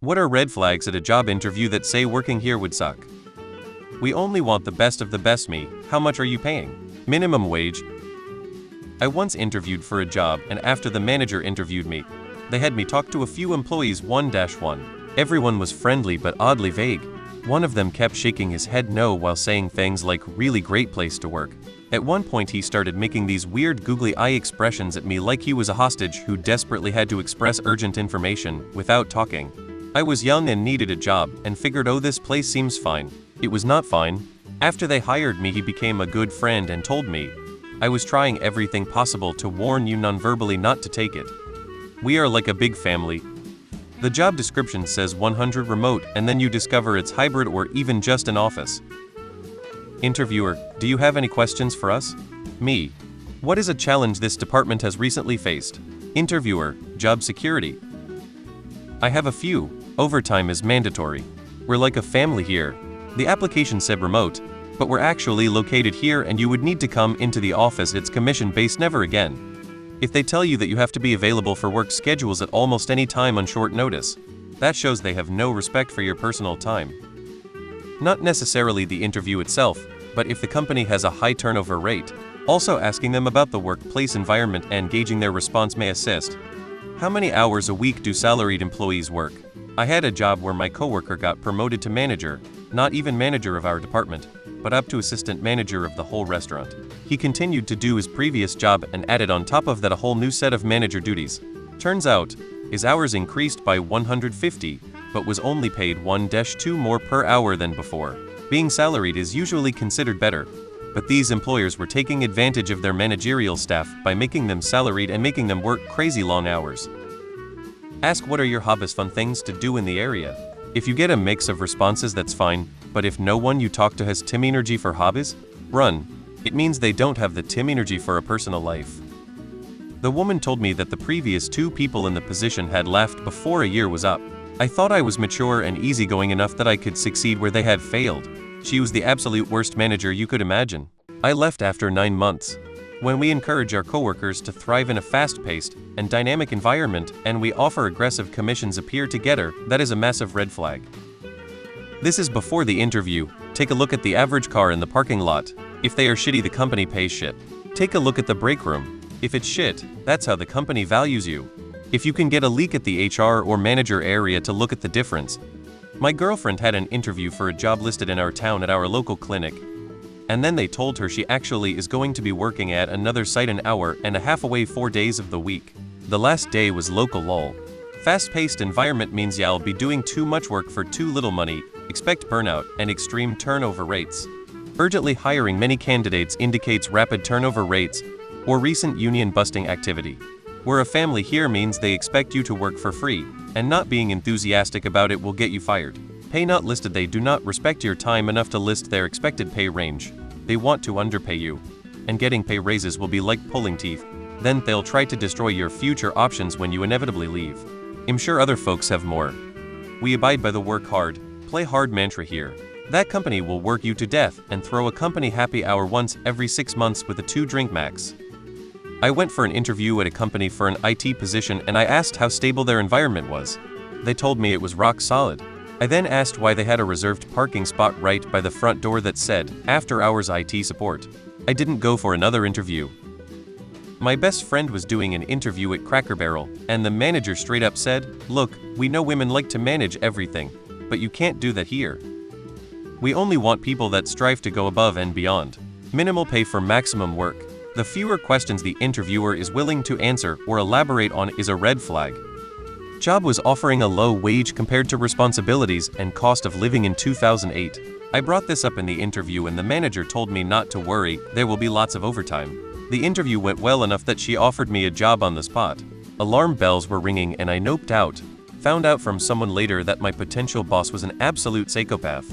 What are red flags at a job interview that say working here would suck? We only want the best of the best. Me, how much are you paying? Minimum wage? I once interviewed for a job, and after the manager interviewed me, they had me talk to a few employees 1-1. Everyone was friendly but oddly vague. One of them kept shaking his head no while saying things like really great place to work. At one point he started making these weird googly eye expressions at me like he was a hostage who desperately had to express urgent information without talking. I was young and needed a job and figured, oh, this place seems fine. It was not fine. After they hired me, he became a good friend and told me, I was trying everything possible to warn you non-verbally not to take it. We are like a big family. The job description says 100 remote, and then you discover it's hybrid or even just an office. Interviewer, do you have any questions for us? Me. What is a challenge this department has recently faced? Interviewer, job security. I have a few. Overtime is mandatory. We're like a family here. The application said remote, but we're actually located here and you would need to come into the office. It's commission-based, never again. If they tell you that you have to be available for work schedules at almost any time on short notice, that shows they have no respect for your personal time. Not necessarily the interview itself, but if the company has a high turnover rate, also asking them about the workplace environment and gauging their response may assist. How many hours a week do salaried employees work? I had a job where my coworker got promoted to manager, not even manager of our department, but up to assistant manager of the whole restaurant. He continued to do his previous job and added on top of that a whole new set of manager duties. Turns out, his hours increased by 150, but was only paid 1-2 more per hour than before. Being salaried is usually considered better, but these employers were taking advantage of their managerial staff by making them salaried and making them work crazy long hours. Ask what are your hobbies, fun things to do in the area. If you get a mix of responses, that's fine, but if no one you talk to has Tim energy for hobbies, run. It means they don't have the Tim energy for a personal life. The woman told me that the previous 2 people in the position had left before a year was up. I thought I was mature and easygoing enough that I could succeed where they had failed. She was the absolute worst manager you could imagine. I left after 9 months. When we encourage our coworkers to thrive in a fast-paced and dynamic environment and we offer aggressive commissions appear together, that is a massive red flag. This is before the interview. Take a look at the average car in the parking lot. If they are shitty, the company pays shit. Take a look at the break room. If it's shit, that's how the company values you. If you can get a leak at the HR or manager area to look at the difference. My girlfriend had an interview for a job listed in our town at our local clinic. And then they told her she actually is going to be working at another site an hour and a half away 4 days of the week. The last day was local lol. Fast-paced environment means y'all be doing too much work for too little money, expect burnout, and extreme turnover rates. Urgently hiring many candidates indicates rapid turnover rates or recent union-busting activity. We're a family here means they expect you to work for free, and not being enthusiastic about it will get you fired. Pay not listed. They do not respect your time enough to list their expected pay range. They want to underpay you. And getting pay raises will be like pulling teeth. Then they'll try to destroy your future options when you inevitably leave. I'm sure other folks have more. We abide by the work hard, play hard mantra here. That company will work you to death and throw a company happy hour once every 6 months with a 2-drink max. I went for an interview at a company for an IT position and I asked how stable their environment was. They told me it was rock solid. I then asked why they had a reserved parking spot right by the front door that said, after hours IT support. I didn't go for another interview. My best friend was doing an interview at Cracker Barrel, and the manager straight up said, look, we know women like to manage everything, but you can't do that here. We only want people that strive to go above and beyond. Minimal pay for maximum work. The fewer questions the interviewer is willing to answer or elaborate on is a red flag. Job was offering a low wage compared to responsibilities and cost of living in 2008. I brought this up in the interview and the manager told me not to worry, there will be lots of overtime. The interview went well enough that she offered me a job on the spot. Alarm bells were ringing and I noped out. Found out from someone later that my potential boss was an absolute psychopath.